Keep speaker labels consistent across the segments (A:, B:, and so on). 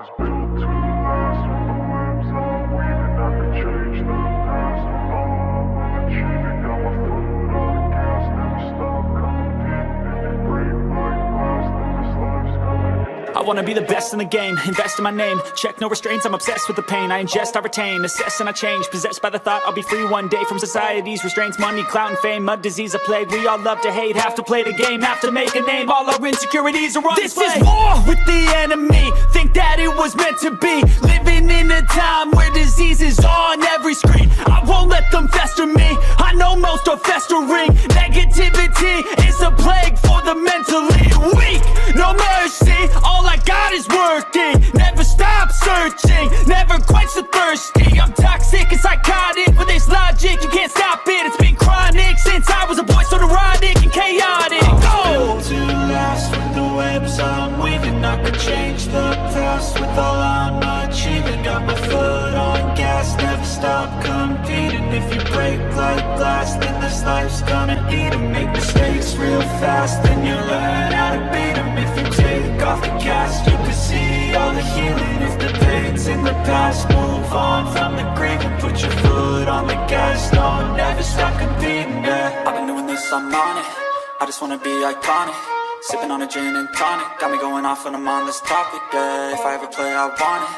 A: was built to last with the webs I'm weaving. I could change the past with all I'm achieving. Got my foot on the gas, never stop competing. If you break my glass, then this life's gonna end.
B: I wanna be the best in the game, invest in my name. Check no restraints, I'm obsessed with the pain. I ingest, I retain, assess and I change. Possessed by the thought I'll be free one day from society's restraints. Money, clout and fame, mud, disease, a plague. We all love to hate, have to play the game, have to make a name. All our insecurities are on display. This is war with the enemy, think that it was meant to be. Living in a time where disease is on every screen. I won't let them fester me, I know most are festering. Negativity is a plague for the mentally weak. No mercy, all I got is working. Never stop searching, never quite so thirsty. I'm toxic and psychotic, with this logic you can't stop it. It's been chronic since I was a boy, so neurotic and chaotic. Go!
C: To last with the webs I'm weaving. I could change the past with all I'm achieving. Got my foot on gas, never stop competing. If you break like glass, then this life's gonna eat 'em. Make mistakes real fast, then you learn how to beat 'em. If you take off the gas, you can see all the healing. If the pain's in the past, move on from the grave and put your foot on the gas. No, never stop competing, yeah.
B: I've been doing this, I'm on it. I just wanna be iconic. Sipping on a gin and tonic, got me going off when I'm on this topic, yeah. If I ever play, I want it.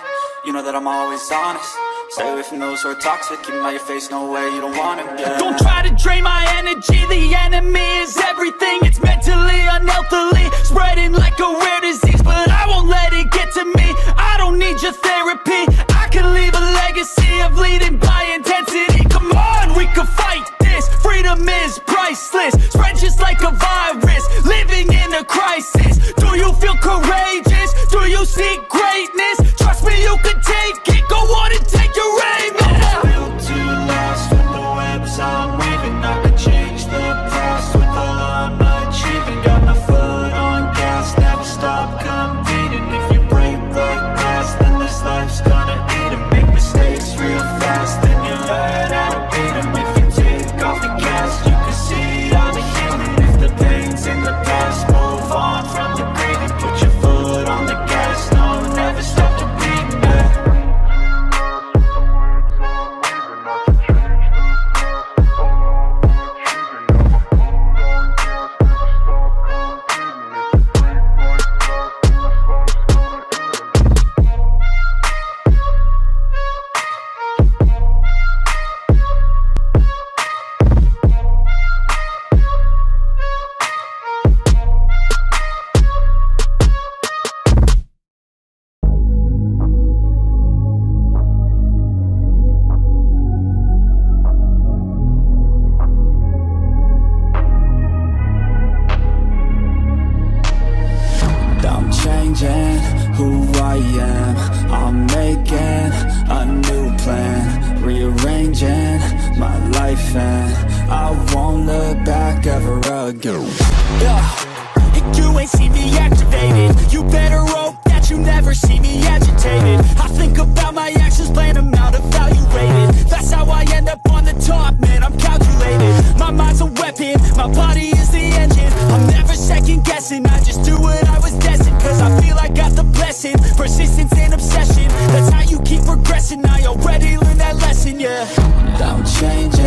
B: You know that I'm always honest. Stay away from those who are toxic. Keep 'em out your face, no way, you don't want it, yeah. Don't try to drain my energy. The enemy is everything. It's mentally, unhealthily, spreading like a rare disease. But I won't let it get to me. I don't need your therapy. I can leave a legacy of leading by intensity. Come on, we can fight this. Freedom is priceless. Spread just like a virus. Living in a crisis. Do you feel courageous? Do you seek greatness? Trust me, you can take it. Go on and take your aim.
C: I'm built to last with the webs I'm weaving. I could change the past with all I'm achieving. Got my foot on gas, never stop competing. If you break like glass, then this life's gonna eat 'em. Make mistakes real fast, then you learn how to beat 'em. If you take off the gas, you can see all the healing. If the pain's in the past, move on from the grave and put your foot on the gas. No, never stop competing, yeah.
D: I'm changing who I am. I'm making a new plan, rearranging my life, and I won't look back ever again.
B: You ain't see me activated. You better hope that you never see me agitated. I think about my actions, plan them out, evaluated. That's how I end up on the top, man, I'm calculated. My mind's a weapon, my body is the engine. I'm never second guessing, I just do what I was destined. Cause I feel I got the blessing, persistence and obsession. That's how you keep progressing, I already learned that lesson, yeah.
D: I'm changing